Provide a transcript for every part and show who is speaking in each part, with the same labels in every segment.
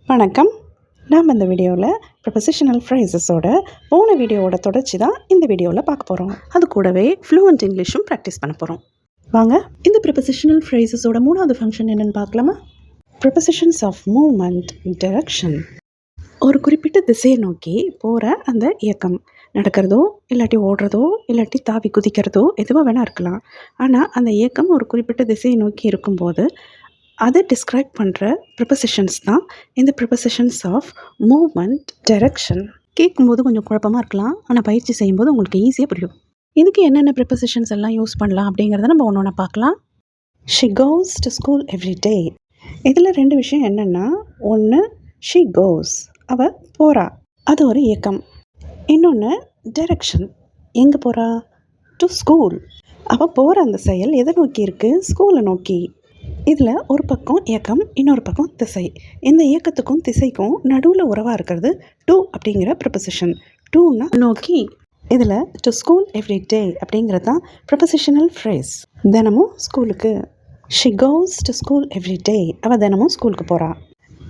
Speaker 1: வணக்கம். நாம் இந்த வீடியோவில் ப்ரிபோசிஷனல் ஃப்ரேசஸோட போன வீடியோவோட தொடர்ச்சி தான் இந்த வீடியோவில் பார்க்க போகிறோம். அது கூடவே ஃப்ளூவெண்ட் இங்கிலீஷும் ப்ராக்டிஸ் பண்ண போகிறோம். வாங்க இந்த ப்ரிபோசிஷனல் ஃப்ரேசஸோட மூணாவது ஃபங்க்ஷன் என்னென்னு பார்க்கலாமா? Prepositions of movement, direction. ஒரு குறிப்பிட்ட திசையை நோக்கி போகிற அந்த இயக்கம், நடக்கிறதோ இல்லாட்டி ஓடுறதோ இல்லாட்டி தாவி குதிக்கிறதோ எதுவாக வேணால் இருக்கலாம். ஆனால் அந்த இயக்கம் ஒரு குறிப்பிட்ட திசையை நோக்கி இருக்கும்போது அதை டிஸ்கிரைப் பண்ணுற ப்ரிபோசிஷன்ஸ் தான் இந்த ப்ரிபோசிஷன்ஸ் ஆஃப் மூவ்மெண்ட், டைரக்ஷன். கேட்கும்போது கொஞ்சம் குழப்பமாக இருக்கலாம், ஆனால் பயிற்சி செய்யும்போது உங்களுக்கு ஈஸியாக புரியும். இதுக்கு என்னென்ன ப்ரிபோசிஷன்ஸ் எல்லாம் யூஸ் பண்ணலாம் அப்படிங்கிறத நம்ம ஒன்று பார்க்கலாம். She goes to school every day. இதில் ரெண்டு விஷயம் என்னென்னா, ஒன்று ஷி கோஸ், அவள் போகிறா, அது ஒரு இயக்கம். இன்னொன்று டைரக்ஷன், எங்கே போகிறா? To school. அவள் போகிற அந்த செயல் எதை நோக்கி இருக்குது? ஸ்கூலை நோக்கி. இதில் ஒரு பக்கம் இயக்கம், இன்னொரு பக்கம் திசை. இந்த இயக்கத்துக்கும் திசைக்கும் நடுவில் உறவாக இருக்கிறது டு அப்படிங்கிற ப்ரிபோசிஷன். டூன்னா நோக்கி. இதில் டு ஸ்கூல் எவ்ரி டே அப்படிங்கிறது தான் ப்ரிபோசிஷனல் ஃப்ரேஸ். தினமும் ஸ்கூலுக்கு. She goes to school every day, அவள் தினமும் ஸ்கூலுக்கு போகிறா.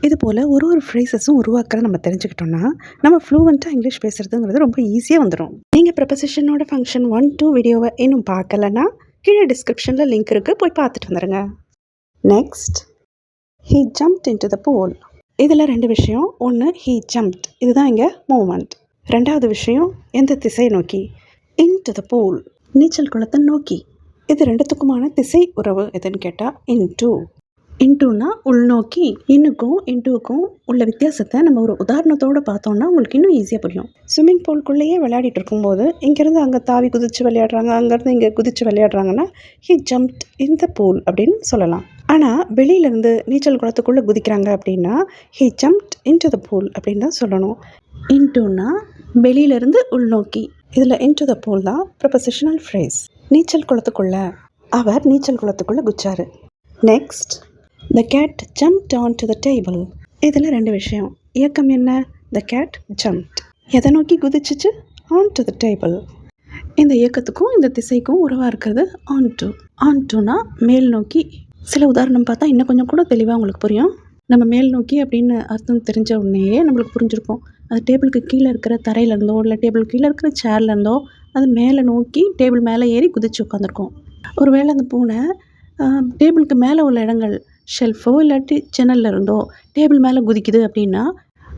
Speaker 1: இது போல் ஒரு ஃப்ரேசஸும் உருவாக்குற நம்ம தெரிஞ்சுக்கிட்டோன்னா நம்ம ஃப்ளூவெண்ட்டாக இங்கிலீஷ் பேசுகிறதுங்கிறது ரொம்ப ஈஸியாக வந்துடும். நீங்கள் ப்ரிபோசிஷனோட ஃபங்க்ஷன் 1, 2 வீடியோவை இன்னும் பார்க்கலன்னா கீழே டிஸ்கிரிப்ஷனில் லிங்க் இருக்குது, போய் பார்த்துட்டு வந்துடுங்க. Next, he jumped into the pool. இதில் ரெண்டு விஷயம். ஒன்று he jumped, இதுதான் இங்கே மூவ்மெண்ட். ரெண்டாவது விஷயம் எந்த திசை நோக்கி? into the pool, நீச்சல் குளத்தை நோக்கி. இது ரெண்டுத்துக்குமான திசை உறவு எதுன்னு கேட்டால் into. இன்டூனா உள்நோக்கி. இன்னுக்கும் இன்டூக்கும் உள்ள வித்தியாசத்தை நம்ம ஒரு உதாரணத்தோடு பார்த்தோம்னா உங்களுக்கு இன்னும் ஈஸியாக புரியும். ஸ்விம்மிங் பூல்குள்ளேயே விளையாடிட்டு இருக்கும்போது இங்கேருந்து அங்கே தாவி குதித்து விளையாடுறாங்க, அங்கேருந்து இங்கே குதித்து விளையாடுறாங்கன்னா he jumped in the pool அப்படின்னு சொல்லலாம். ஆனால் வெளியிலேருந்து நீச்சல் குளத்துக்குள்ளே குதிக்கிறாங்க அப்படின்னா he jumped into the pool அப்படின்னு தான் சொல்லணும். இன்டூனா வெளியிலேருந்து உள்நோக்கி. இதில் into the pool தான் ப்ரிபோசிஷனல் ஃப்ரேஸ். நீச்சல் குளத்துக்குள்ளே, அவர் நீச்சல் குளத்துக்குள்ளே குதிச்சாரு. Next, the cat jumped onto the table. இதில் ரெண்டு விஷயம். இயக்கம் என்ன? the cat jumped, எதை நோக்கி குதிச்சிச்சு? onto the table. இந்த இயக்கத்துக்கும் இந்த திசைக்கும் உறவாக இருக்கிறது onto. ontoனா மேல் நோக்கி. சில உதாரணம் பார்த்தா இன்னும் கொஞ்சம் கூட தெளிவாக உங்களுக்கு புரியும். நம்ம மேல் நோக்கி அப்படின்னு அர்த்தம் தெரிஞ்ச உடனேயே நம்மளுக்கு புரிஞ்சிருக்கும். அது டேபிளுக்கு கீழே இருக்கிற தரையிலேருந்தோ இல்லை டேபிள் கீழே இருக்கிற சேர்லேருந்தோ அது மேலே நோக்கி டேபிள் மேலே ஏறி குதிச்சு உட்காந்துருக்கும். ஒருவேளை அந்த பூனை டேபிளுக்கு மேலே உள்ள இடங்கள், ஷெல்ஃபோ இல்லாட்டி ஜன்னலில் இருந்தோ டேபிள் மேலே குதிக்குது அப்படின்னா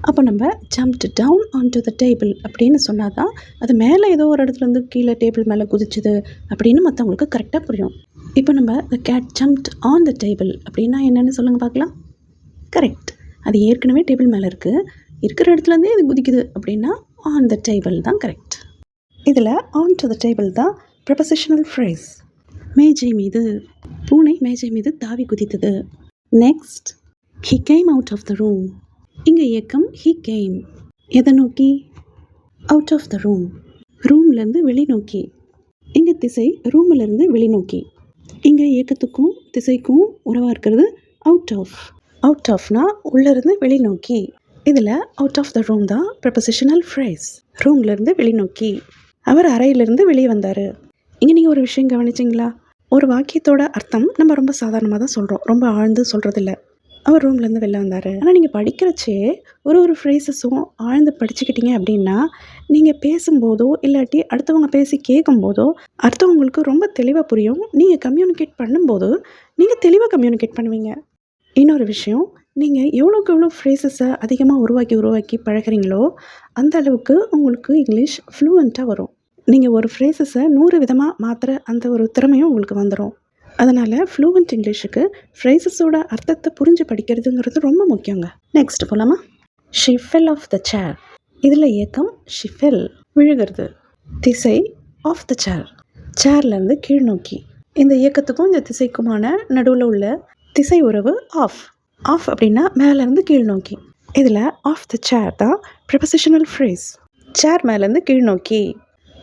Speaker 1: அப்போ நம்ம jumped down onto the table அப்படின்னு சொன்னால் தான் அது மேலே ஏதோ ஒரு இடத்துலேருந்து கீழே டேபிள் மேலே குதிச்சுது அப்படின்னு மற்றவங்களுக்கு கரெக்டாக புரியும். இப்போ நம்ம the cat jumped on the table அப்படின்னா என்னென்னு சொல்லுங்கள் பார்க்கலாம். கரெக்ட், அது ஏற்கனவே டேபிள் மேலே இருக்குது, இருக்கிற இடத்துலேருந்தே இது குதிக்குது அப்படின்னா on the table தான் கரெக்ட். இதில் on to the table தான் ப்ரிபோசிஷனல் ஃப்ரேஸ். மேஜை மீது, பூனை மேஜை மீது தாவி குதித்தது. Next, he came out of the room. இங்கே இயக்கம் he came, எதை நோக்கி? out of the room, ரூம்லேருந்து வெளிநோக்கி. இங்கே திசை ரூமிலேருந்து வெளிநோக்கி. இங்கே இயக்கத்துக்கும் திசைக்கும் உறவாக இருக்கிறது out of. out ofனா உள்ளேருந்து வெளிநோக்கி. இதில் out of the room தான் ப்ரிபோசிஷனல் ஃப்ரேஸ். ரூம்லேருந்து வெளிநோக்கி. அவர் அறையிலேருந்து வெளியே வந்தார். இங்கே நீங்கள் ஒரு விஷயம் கவனிச்சிங்களா? ஒரு வாக்கியத்தோட அர்த்தம் நம்ம ரொம்ப சாதாரணமாக தான் சொல்கிறோம், ரொம்ப ஆழ்ந்து சொல்கிறதில்ல. அவர் ரூம்லேருந்து வெளில வந்தார். ஆனால் நீங்கள் படிக்கிறச்சே ஒரு ஃப்ரேசஸும் ஆழ்ந்து படிச்சுக்கிட்டீங்க அப்படின்னா நீங்கள் பேசும்போதோ இல்லாட்டி அடுத்தவங்க பேசி கேட்கும்போதோ அர்த்தம் உங்களுக்கு ரொம்ப தெளிவாக புரியும். நீங்கள் கம்யூனிகேட் பண்ணும்போது நீங்கள் தெளிவாக கம்யூனிகேட் பண்ணுவீங்க. இன்னொரு விஷயம், நீங்கள் எவ்வளோக்கு எவ்வளோ ஃப்ரேசஸை அதிகமாக உருவாக்கி பழகிறீங்களோ அந்த அளவுக்கு உங்களுக்கு இங்கிலீஷ் ஃப்ளூவெண்ட்டாக வரும். நீங்கள் ஒரு ஃப்ரேசஸை 100 விதமாக மாற்றுற அந்த ஒரு திறமையும் உங்களுக்கு வந்துடும். அதனால் ஃப்ளூவெண்ட் இங்கிலீஷுக்கு ஃப்ரேசஸோட அர்த்தத்தை புரிஞ்சு படிக்கிறதுங்கிறது ரொம்ப முக்கியங்க. நெக்ஸ்ட் போகலாமா? ஷி ஃபெல் ஆஃப் த சேர். இதில் இயக்கம் ஷி ஃபெல், விழுகிறது. திசை ஆஃப் த சேர், சேர்லேருந்து கீழ் நோக்கி. இந்த இயக்கத்துக்கும் இந்த திசைக்குமான நடுவில் உள்ள திசை உறவு ஆஃப். ஆஃப் அப்படின்னா மேலேருந்து கீழ் நோக்கி. இதில் ஆஃப் த சேர் தான் ப்ரிபோசிஷனல் ஃப்ரேஸ். சேர் மேலேருந்து கீழ் நோக்கி.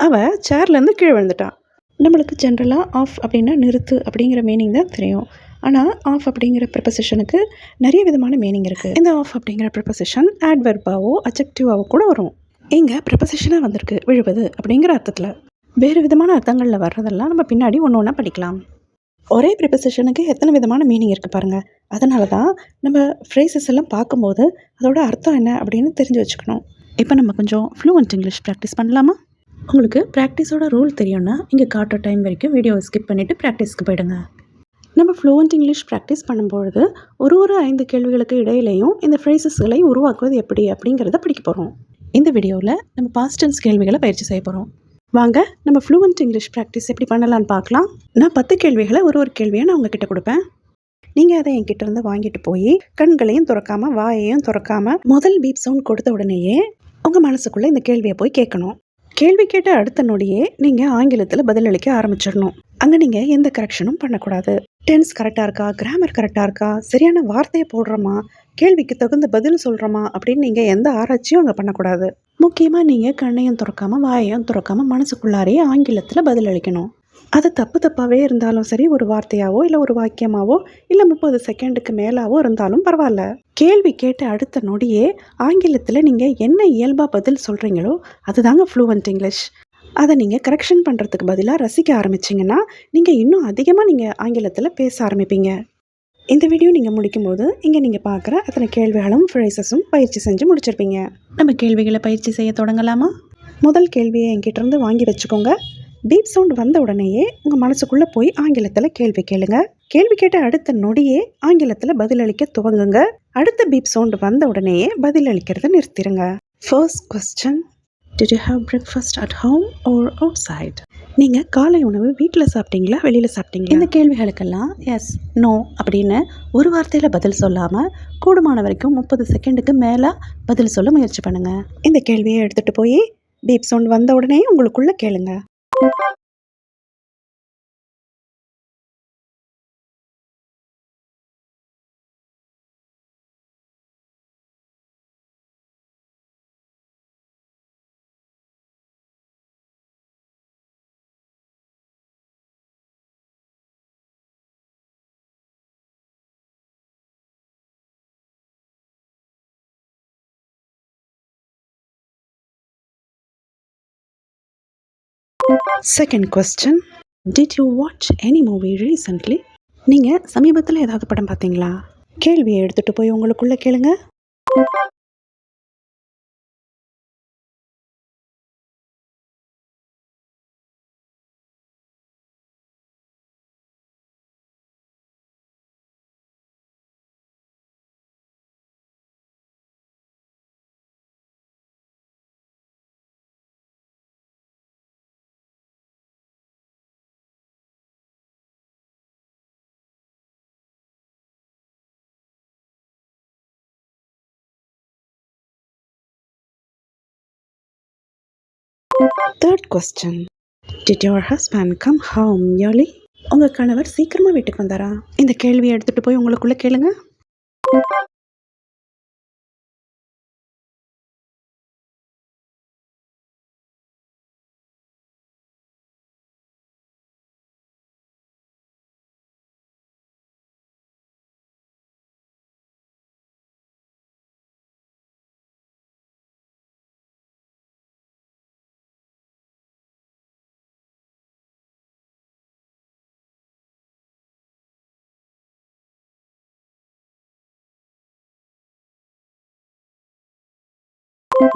Speaker 1: அவள் சேர்லேருந்து கீழே விழுந்துட்டான். நம்மளுக்கு ஜென்ரலாக ஆஃப் அப்படின்னா நிறுத்து அப்படிங்கிற மீனிங் தான் தெரியும். ஆனால் ஆஃப் அப்படிங்கிற ப்ரிபோசிஷனுக்கு நிறைய விதமான மீனிங் இருக்குது. இந்த ஆஃப் அப்படிங்கிற ப்ரிபோசிஷன் ஆட்வெர்பாவோ அட்ஜெக்டிவாவோ கூட வரும். இங்கே ப்ரிபோசிஷனாக வந்திருக்கு விழுவது அப்படிங்கிற அர்த்தத்தில். வேறு விதமான அர்த்தங்களில் வர்றதெல்லாம் நம்ம பின்னாடி ஒன்று ஒன்றா படிக்கலாம். ஒரே ப்ரிப்போசிஷனுக்கு எத்தனை விதமான மீனிங் இருக்குது பாருங்கள். அதனால தான் நம்ம ஃப்ரேசஸ் எல்லாம் பார்க்கும்போது அதோட அர்த்தம் என்ன அப்படின்னு தெரிஞ்சு வச்சுக்கணும். இப்போ நம்ம கொஞ்சம் ஃப்ளூவெண்ட் இங்கிலீஷ் ப்ராக்டிஸ் பண்ணலாமா? உங்களுக்கு ப்ராக்டிஸோட ரூல் தெரியும்னா இங்கே காட்டுற டைம் வரைக்கும் வீடியோவை ஸ்கிப் பண்ணிவிட்டு ப்ராக்டிஸ்க்கு போயிடுங்க. நம்ம ஃப்ளூவெண்ட் இங்கிலீஷ் ப்ராக்டிஸ் பண்ணும்பொழுது ஒரு 5 கேள்விகளுக்கு இடையிலையும் இந்த ஃப்ரேசஸ்களை உருவாக்குவது எப்படி அப்படிங்கிறத படிக்க போகிறோம். இந்த வீடியோவில் நம்ம பாஸ்ட் டென்ஸ் கேள்விகளை பயிற்சி செய்ய போகிறோம். வாங்க நம்ம ஃப்ளூவெண்ட் இங்கிலீஷ் ப்ராக்டிஸ் எப்படி பண்ணலான்னு பார்க்கலாம். நான் 10 கேள்விகளை ஒரு கேள்வியை நான் உங்ககிட்ட கொடுப்பேன். நீங்கள் அதை என்கிட்ட இருந்து வாங்கிட்டு போய் கண்களையும் திறக்காம வாயையும் திறக்காம முதல் பீப் சவுண்ட் கொடுத்த உடனேயே உங்கள் மனசுக்குள்ளே இந்த கேள்வியை போய் கேட்கணும். கேள்வி கேட்ட அடுத்த நொடியே நீங்கள் ஆங்கிலத்தில் பதிலளிக்க ஆரம்பிச்சிடணும். அங்கே நீங்கள் எந்த கரெக்ஷனும் பண்ணக்கூடாது. டென்ஸ் கரெக்டாக இருக்கா, கிராமர் கரெக்டாக இருக்கா, சரியான வார்த்தையை போடுறோமா, கேள்விக்கு தகுந்த பதில் சொல்கிறோமா அப்படின்னு நீங்கள் எந்த ஆராய்ச்சியும் அங்கே பண்ணக்கூடாது. முக்கியமாக நீங்கள் கண்ணையும் திறக்காம வாயையும் திறக்காம மனசுக்குள்ளாரே ஆங்கிலத்தில் பதிலளிக்கணும். அது தப்பாகவே இருந்தாலும் சரி, ஒரு வார்த்தையாவோ இல்லை ஒரு வாக்கியமாவோ இல்லை 30 செகண்டுக்கு மேலாவோ இருந்தாலும் பரவாயில்ல. கேள்வி கேட்ட அடுத்த நொடியே ஆங்கிலத்தில் நீங்கள் என்ன இயல்பாக பதில் சொல்கிறீங்களோ அதுதாங்க ஃப்ளூவெண்ட் இங்கிலீஷ். அதை நீங்கள் கரெக்ஷன் பண்ணுறதுக்கு பதிலாக ரசிக்க ஆரம்பிச்சிங்கன்னா நீங்கள் இன்னும் அதிகமாக நீங்கள் ஆங்கிலத்தில் பேச ஆரம்பிப்பீங்க. இந்த வீடியோ நீங்கள் முடிக்கும்போது இங்கே நீங்கள் பார்க்குற அத்தனை கேள்விகளும் ஃப்ரேசஸும் பயிற்சி செஞ்சு முடிச்சிருப்பீங்க. நம்ம கேள்விகளை பயிற்சி செய்ய தொடங்கலாமா? முதல் கேள்வியை என்கிட்ட வாங்கி வச்சுக்கோங்க. பீப் சவுண்ட் வந்த உடனேயே உங்கள் மனசுக்குள்ளே போய் ஆங்கிலத்தில் கேள்வி கேளுங்க. கேள்வி கேட்ட அடுத்த நொடியே ஆங்கிலத்தில் பதிலளிக்க துவங்குங்க. அடுத்த பீப் சவுண்ட் வந்த உடனேயே பதிலளிக்கிறத நிறுத்திடுங்க. First question, Did you have breakfast at home or outside? நீங்கள் காலை உணவு வீட்டில் சாப்பிட்டீங்களா வெளியில் சாப்பிட்டீங்களா? இந்த கேள்விகளுக்கெல்லாம் எஸ் நோ அப்படின்னு ஒரு வார்த்தையில் பதில் சொல்லாமல் கூடுமான வரைக்கும் 30 செகண்டுக்கு மேலே பதில் சொல்ல முயற்சி பண்ணுங்கள். இந்த கேள்வியை எடுத்துகிட்டு போய் பீப் சவுண்ட் வந்த உடனே உங்களுக்குள்ளே கேளுங்க. Second question, did you watch any movie recently? நீங்கள் சமீபத்தில் ஏதாவது படம் பார்த்தீங்களா? கேள்வியை எடுத்துகிட்டு போய் உங்களுக்குள்ளே கேளுங்க. Third question, did your husband come home early? உங்கள் கணவர் சீக்கிரமாக வீட்டுக்கு வந்தாரா? இந்த கேள்வியை எடுத்துகிட்டு போய் உங்களுக்குள்ளே கேளுங்க.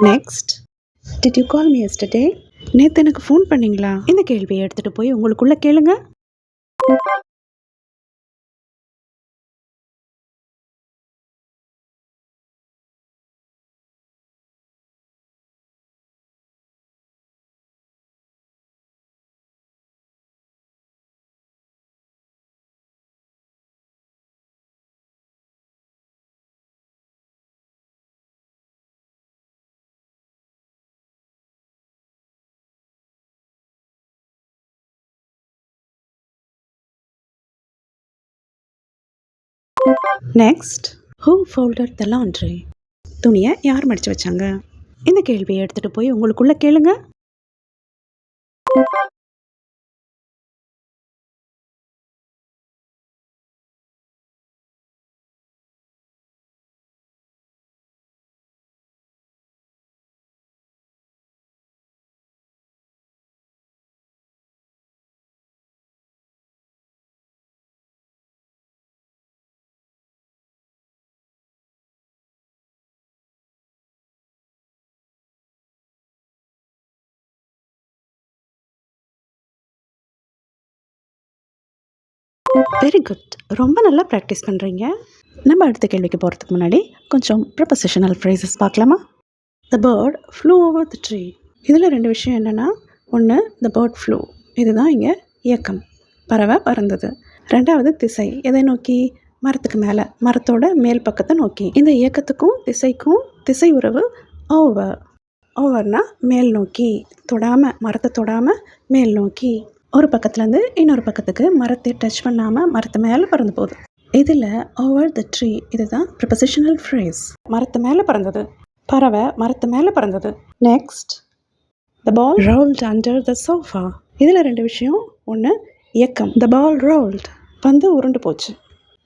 Speaker 1: Next, did you call me yesterday? நேற்று எனக்கு ஃபோன் பண்ணீங்களா? இந்த கேள்வியை எடுத்துகிட்டு போய் உங்களுக்குள்ளே கேளுங்க. Next, who folded the laundry? துணியை யார் மடித்து வச்சாங்க? இந்த கேள்வியை எடுத்துகிட்டு போய் உங்களுக்குள்ளே கேளுங்க. Very good. ரொம்ப நல்லா ப்ராக்டிஸ் பண்ணுறீங்க. நம்ம அடுத்த கேள்விக்கு போகிறதுக்கு முன்னாடி கொஞ்சம் ப்ரிப்போசிஷனல் ஃப்ரேசஸ் பார்க்கலாமா? The bird flew over the tree. இதில் ரெண்டு விஷயம் என்னென்னா, ஒன்று த பேர்ட் ஃப்ளூ, இதுதான் இங்கே இயக்கம், பறவை பறந்தது. ரெண்டாவது திசை, எதை நோக்கி? மரத்துக்கு மேலே, மரத்தோட மேல் பக்கத்தை நோக்கி. இந்த இயக்கத்துக்கும் திசைக்கும் திசை உறவு ஓவர். ஓவர்னா மேல் நோக்கி, தொடாமல், மரத்தை தொடாமல் மேல் நோக்கி. ஒரு பக்கத்துலேருந்து இன்னொரு பக்கத்துக்கு மரத்தை டச் பண்ணாமல் மரத்து மேலே பறந்து போகுது. இதில் ஓவர் த ட்ரீ, இதுதான் ப்ரிபோசிஷனல் ஃப்ரேஸ். மரத்து மேலே பறந்தது, பறவை மரத்து மேலே பறந்தது. Next, the ball rolled under the sofa. இதில் ரெண்டு விஷயம், ஒன்று இயக்கம், த பால் ரோல்ட், பந்து உருண்டு போச்சு.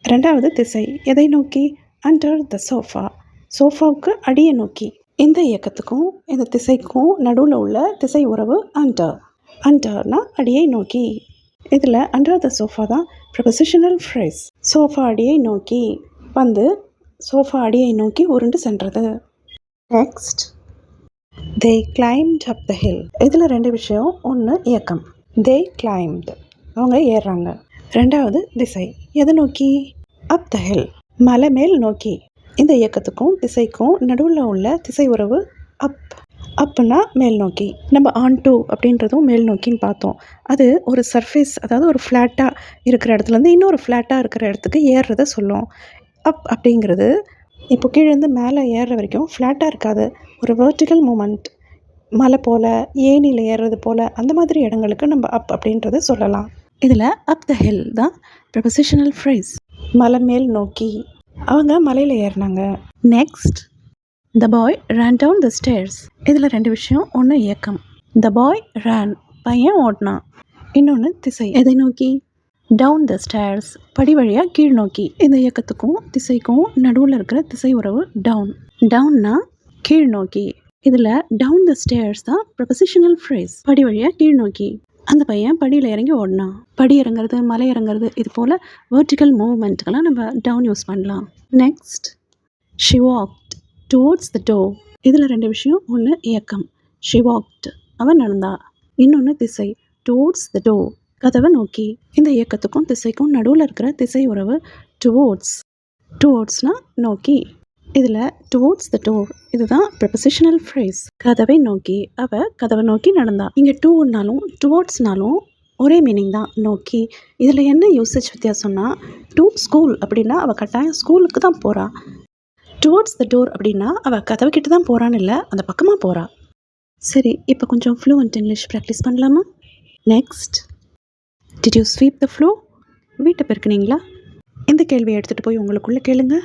Speaker 1: ரெண்டாவது திசை, எதை நோக்கி? அண்டர் த சோஃபா, சோஃபாவுக்கு அடியை நோக்கி. இந்த இயக்கத்துக்கும் இந்த திசைக்கும் நடுவில் உள்ள திசை உறவு அண்டர். அண்டர்னா அடியை நோக்கி. இதில் அண்டர் த சோஃபா தான் ப்ரிபோசிஷனல் ஃப்ரேஸ். சோஃபா அடியை நோக்கி, பந்து சோஃபா அடியை நோக்கி உருண்டு சென்றது. Next, they climbed up the hill. இதில் ரெண்டு விஷயம், ஒன்று இயக்கம், தே கிளைம்டு, அவங்க ஏறுறாங்க. ரெண்டாவது திசை, எதை நோக்கி? அப் த ஹில், மலை மேல் நோக்கி. இந்த இயக்கத்துக்கும் திசைக்கும் நடுவில் உள்ள திசை உறவு அப். அப்புன்னா மேல் நோக்கி. நம்ம ஆன் டு அப்படின்றதும் மேல் நோக்கின்னு பார்த்தோம். அது ஒரு சர்ஃபேஸ், அதாவது ஒரு ஃப்ளாட்டாக இருக்கிற இடத்துலேருந்து இன்னொரு ஃப்ளாட்டாக இருக்கிற இடத்துக்கு ஏறுறத சொல்லும். அப் அப்படிங்கிறது இப்போ கீழேருந்து மேலே ஏறுற வரைக்கும் ஃப்ளாட்டாக இருக்காது, ஒரு வெர்டிக்கல் மூமெண்ட், மலை போல், ஏணியில் ஏறுறது போல், அந்த மாதிரி இடங்களுக்கு நம்ம அப் அப்படின்றத சொல்லலாம். இதில் அப் த ஹில் தான் ப்ரிபோசிஷனல் ஃப்ரேஸ். மலை மேல் நோக்கி, அவங்க மலையில் ஏறினாங்க. Next, the boy run down the stairs. இதில் ரெண்டு விஷயம், ஒன்று இயக்கம், த பாய் ரன், பையன் ஓடினான். இன்னொன்று திசை, எதை நோக்கி? டவுன் த ஸ்டேர்ஸ், படி வழியாக கீழ் நோக்கி. இந்த இயக்கத்துக்கும் திசைக்கும் நடுவில் இருக்கிற திசை உறவு டவுன். டவுன்னா கீழ் நோக்கி. இதில் டவுன் த ஸ்டேர்ஸ் தான் ப்ரிபோசிஷனல் ஃப்ரேஸ், படி வழியாக கீழ் நோக்கி. அந்த பையன் படியில் இறங்கி ஓடினான். படி இறங்குறது, மலை இறங்குறது, இது போல் வெர்டிக்கல் மூவ்மெண்ட்டுக்கெல்லாம் நம்ம டவுன் யூஸ் பண்ணலாம். Next, she walked towards the door. இதில் ரெண்டு விஷயம், ஒன்று இயக்கம், ஷி வாக்ட், அவன் நடந்தா. இன்னொன்று திசை, டுவோர்ட்ஸ் த டோர், கதவை நோக்கி. இந்த இயக்கத்துக்கும் திசைக்கும் நடுவில் இருக்கிற திசை உறவு டுவோர்ட்ஸ். டுவோர்ட்ஸ்னால் நோக்கி. இதில் டுவோர்ட்ஸ் த டோர், இதுதான் ப்ரிபோசிஷனல் ஃப்ரேஸ், கதவை நோக்கி. அவள் கதவை நோக்கி நடந்தா. இங்கே டூனாலும் டுவோர்ட்ஸ்னாலும் ஒரே மீனிங் தான், நோக்கி. இதில் என்ன யூசேஜ் வித்தியாசம்னா, டு ஸ்கூல் அப்படின்னா அவள் கட்டாயம் ஸ்கூலுக்கு தான் போகிறா. டுவோர்ட்ஸ் த டோர் அப்படின்னா அவள் கதவு கிட்ட தான் போகிறான்னு இல்லை, அந்த பக்கமாக போகிறா. சரி, இப்போ கொஞ்சம் ஃப்ளூவெண்ட் இங்கிலீஷ் ப்ராக்டிஸ் பண்ணலாமா? Next, did you sweep the floor? வீட்டை பெருக்குனீங்களா? இந்த கேள்வியை எடுத்துகிட்டு போய் உங்களுக்குள்ளே கேளுங்க.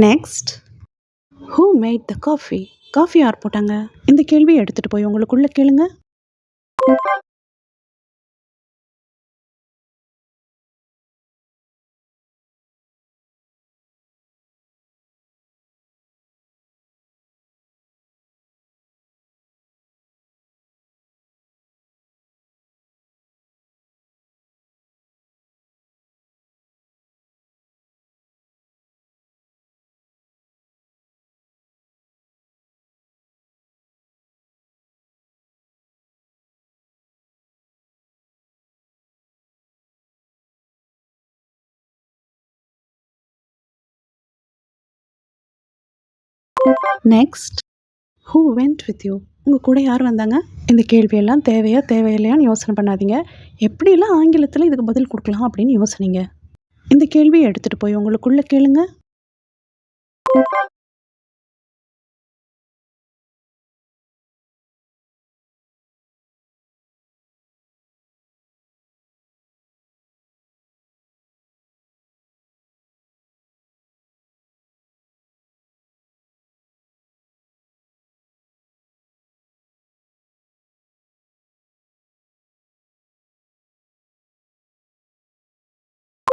Speaker 1: Next, who made the coffee? Coffee யார் போட்டாங்க? இந்த கேள்வியை எடுத்துகிட்டு போய் உங்களுக்குள்ளே கேளுங்க. Next, who went with you? உங்கள் கூட யார் வந்தாங்க? இந்த கேள்வியெல்லாம் தேவையா தேவையில்லையான்னு யோசனை பண்ணாதீங்க. எப்படிலாம் ஆங்கிலத்தில் இதுக்கு பதில் கொடுக்கலாம் அப்படின்னு யோசனைங்க. இந்த கேள்வியை எடுத்துகிட்டு போய் உங்களுக்குள்ளே கேளுங்க.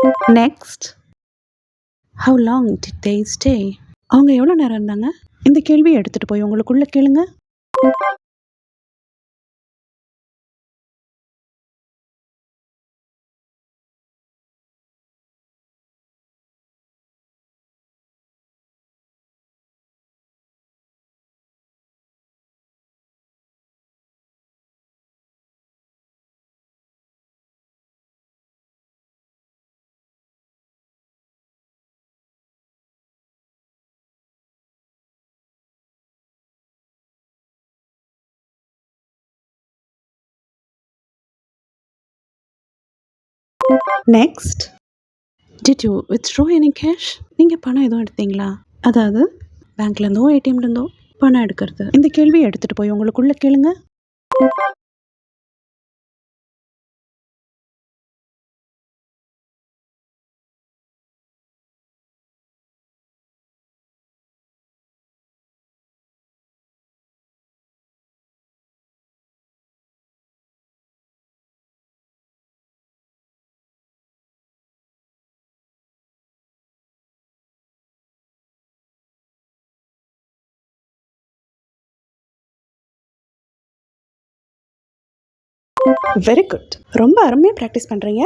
Speaker 1: Next, how long did they stay? அவங்க எவ்வளோ நேரம் இருந்தாங்க? இந்த கேள்வியை எடுத்துகிட்டு போய் உங்களுக்குள்ளே கேளுங்க. Next, did you withdraw any cash? நீங்கள் பணம் எதுவும் எடுத்தீங்களா? அதாவது பேங்க்லேருந்தோ ஏடிஎம்லேருந்தோ பணம் எடுக்கிறது. இந்த கேள்வியை எடுத்துகிட்டு போய் உங்களுக்குள்ளே கேளுங்க. Very good. ரொம்ப அருமையாக ப்ராக்டிஸ் பண்ணுறீங்க.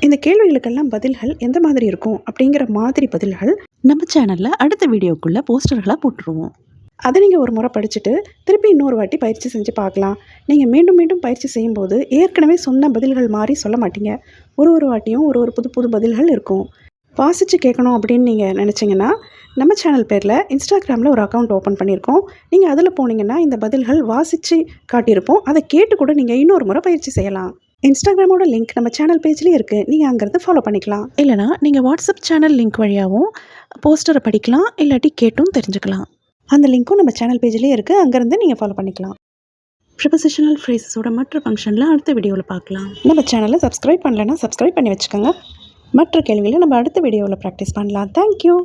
Speaker 1: இந்த கேள்விகளுக்கெல்லாம் பதில்கள் எந்த மாதிரி இருக்கும் அப்படிங்கிற மாதிரி பதில்கள் நம்ம சேனலில் அடுத்த வீடியோக்குள்ளே போஸ்டர்களாக போட்டுருவோம். அதை நீங்கள் ஒரு முறை படிச்சுட்டு திருப்பி இன்னொரு வாட்டி பயிற்சி செஞ்சு பார்க்கலாம். நீங்கள் மீண்டும் மீண்டும் பயிற்சி செய்யும்போது ஏற்கனவே சொன்ன பதில்கள் மாதிரி சொல்ல மாட்டீங்க. ஒரு வாட்டியும் ஒரு புது புது பதில்கள் இருக்கும். வாசித்து கேட்கணும் அப்படின்னு நீங்கள் நினச்சிங்கன்னா நம்ம சேனல் பேரில் இன்ஸ்டாகிராமில் ஒரு அக்கௌண்ட் ஓப்பன் பண்ணியிருக்கோம். நீங்கள் அதில் போனீங்கன்னா இந்த பதில்கள் வாசித்து காட்டியிருப்போம். அதை கேட்டு கூட நீங்கள் இன்னொரு முறை பயிற்சி செய்யலாம். இன்ஸ்டாகிராமோட லிங்க் நம்ம சேனல் பேஜ்லேயே இருக்குது. நீங்கள் அங்கேருந்து ஃபாலோ பண்ணிக்கலாம். இல்லைனா நீங்கள் வாட்ஸ்அப் சேனல் லிங்க் வழியாகவும் போஸ்டரை படிக்கலாம், இல்லாட்டி கேட்டும் தெரிஞ்சுக்கலாம். அந்த லிங்க்கும் நம்ம சேனல் பேஜ்லேயே இருக்குது. அங்கேருந்து நீங்கள் ஃபாலோ பண்ணிக்கலாம். ப்ரிபோசிஷனல் ஃப்ரேசஸோட மற்ற ஃபங்க்ஷனில் அடுத்த வீடியோவில் பார்க்கலாம். நம்ம சேனலை சப்ஸ்கிரைப் பண்ணலைன்னா சப்ஸ்கிரைப் பண்ணி வச்சுக்கோங்க. மற்ற கேள்விகளை நம்ம அடுத்த வீடியோவில் ப்ராக்டிஸ் பண்ணலாம். தேங்க்யூ.